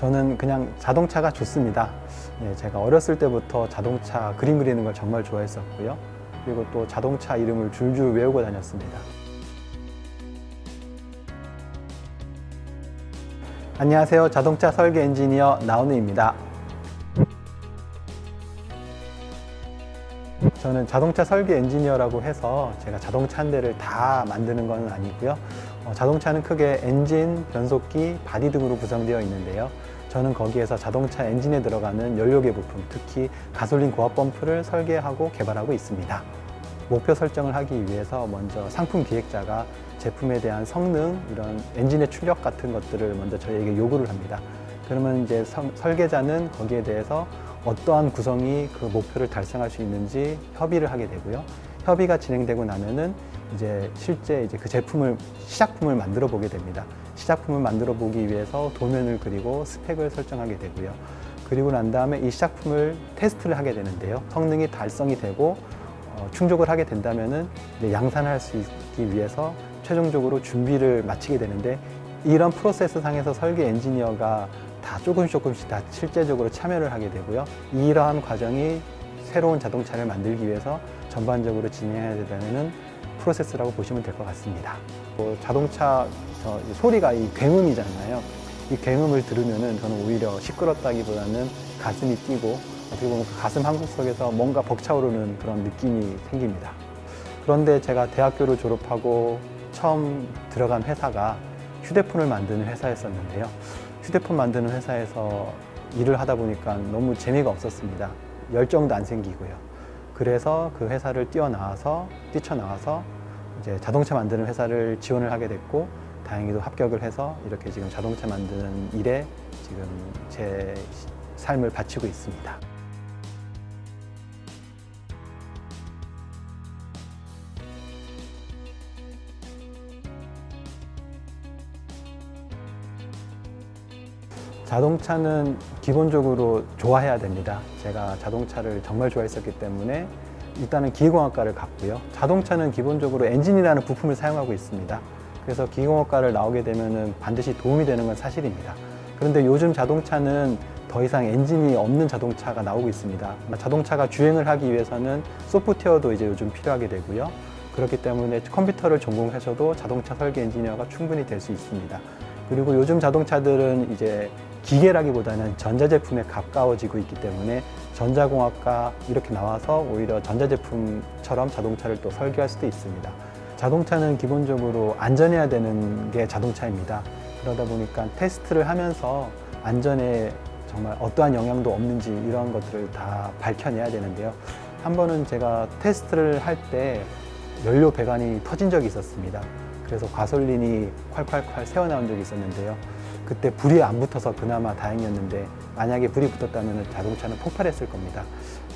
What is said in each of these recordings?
저는 그냥 자동차가 좋습니다. 제가 어렸을 때부터 자동차 그림 그리는 걸 정말 좋아했었고요. 그리고 또 자동차 이름을 줄줄 외우고 다녔습니다. 안녕하세요. 자동차 설계 엔지니어 나은우입니다. 저는 자동차 설계 엔지니어라고 해서 제가 자동차 한 대를 다 만드는 건 아니고요. 자동차는 크게 엔진, 변속기, 바디 등으로 구성되어 있는데요. 저는 거기에서 자동차 엔진에 들어가는 연료계 부품, 특히 가솔린 고압 펌프를 설계하고 개발하고 있습니다. 목표 설정을 하기 위해서 먼저 상품 기획자가 제품에 대한 성능, 이런 엔진의 출력 같은 것들을 먼저 저희에게 요구를 합니다. 그러면 이제 설계자는 거기에 대해서 어떠한 구성이 그 목표를 달성할 수 있는지 협의를 하게 되고요. 협의가 진행되고 나면은 이제 실제 그 제품을, 시작품을 만들어 보게 됩니다. 시작품을 만들어 보기 위해서 도면을 그리고 스펙을 설정하게 되고요. 그리고 난 다음에 이 시작품을 테스트를 하게 되는데요. 성능이 달성이 되고 충족을 하게 된다면은 이제 양산할 수 있기 위해서 최종적으로 준비를 마치게 되는데, 이런 프로세스 상에서 설계 엔지니어가 다 조금씩 다 실제적으로 참여를 하게 되고요. 이러한 과정이 새로운 자동차를 만들기 위해서 전반적으로 진행해야 되는 프로세스라고 보시면 될 것 같습니다. 자동차 소리가 이 굉음이잖아요. 이 굉음을 들으면은 저는 오히려 시끄럽다기보다는 가슴이 뛰고, 어떻게 보면 그 가슴 한구 속에서 뭔가 벅차오르는 그런 느낌이 생깁니다. 그런데 제가 대학교를 졸업하고 처음 들어간 회사가 휴대폰을 만드는 회사였었는데요. 휴대폰 만드는 회사에서 일을 하다 보니까 너무 재미가 없었습니다. 열정도 안 생기고요. 그래서 그 회사를 뛰쳐나와서 이제 자동차 만드는 회사를 지원을 하게 됐고, 다행히도 합격을 해서 이렇게 지금 자동차 만드는 일에 지금 제 삶을 바치고 있습니다. 자동차는 기본적으로 좋아해야 됩니다. 제가 자동차를 정말 좋아했었기 때문에 일단은 기계공학과를 갔고요. 자동차는 기본적으로 엔진이라는 부품을 사용하고 있습니다. 그래서 기계공학과를 나오게 되면은 반드시 도움이 되는 건 사실입니다. 그런데 요즘 자동차는 더 이상 엔진이 없는 자동차가 나오고 있습니다. 자동차가 주행을 하기 위해서는 소프트웨어도 이제 요즘 필요하게 되고요. 그렇기 때문에 컴퓨터를 전공하셔도 자동차 설계 엔지니어가 충분히 될 수 있습니다. 그리고 요즘 자동차들은 이제 기계라기보다는 전자제품에 가까워지고 있기 때문에 전자공학과 이렇게 나와서 오히려 전자제품처럼 자동차를 또 설계할 수도 있습니다. 자동차는 기본적으로 안전해야 되는 게 자동차입니다. 그러다 보니까 테스트를 하면서 안전에 정말 어떠한 영향도 없는지 이런 것들을 다 밝혀내야 되는데요. 한 번은 제가 테스트를 할 때 연료 배관이 터진 적이 있었습니다. 그래서 가솔린이 콸콸콸 새어나온 적이 있었는데요. 그때 불이 안 붙어서 그나마 다행이었는데, 만약에 불이 붙었다면 자동차는 폭발했을 겁니다.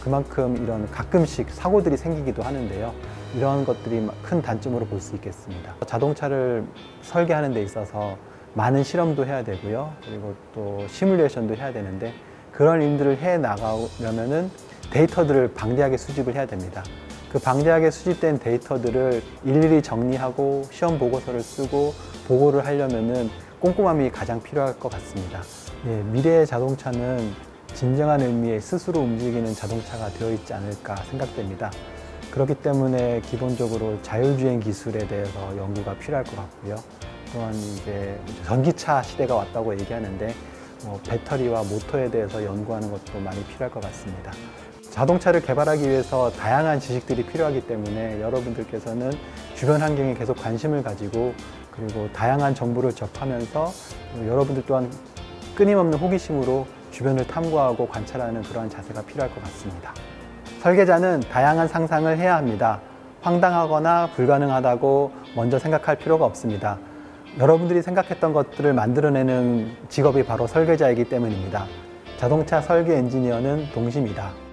그만큼 이런 가끔씩 사고들이 생기기도 하는데요. 이런 것들이 큰 단점으로 볼 수 있겠습니다. 자동차를 설계하는 데 있어서 많은 실험도 해야 되고요. 그리고 또 시뮬레이션도 해야 되는데, 그런 일들을 해 나가려면은 데이터들을 방대하게 수집을 해야 됩니다. 그 방대하게 수집된 데이터들을 일일이 정리하고 시험 보고서를 쓰고 보고를 하려면은 꼼꼼함이 가장 필요할 것 같습니다. 미래의 자동차는 진정한 의미의 스스로 움직이는 자동차가 되어 있지 않을까 생각됩니다. 그렇기 때문에 기본적으로 자율주행 기술에 대해서 연구가 필요할 것 같고요. 또한 이제 전기차 시대가 왔다고 얘기하는데 배터리와 모터에 대해서 연구하는 것도 많이 필요할 것 같습니다. 자동차를 개발하기 위해서 다양한 지식들이 필요하기 때문에 여러분들께서는 주변 환경에 계속 관심을 가지고, 그리고 다양한 정보를 접하면서 여러분들 또한 끊임없는 호기심으로 주변을 탐구하고 관찰하는 그러한 자세가 필요할 것 같습니다. 설계자는 다양한 상상을 해야 합니다. 황당하거나 불가능하다고 먼저 생각할 필요가 없습니다. 여러분들이 생각했던 것들을 만들어내는 직업이 바로 설계자이기 때문입니다. 자동차 설계 엔지니어는 동심이다.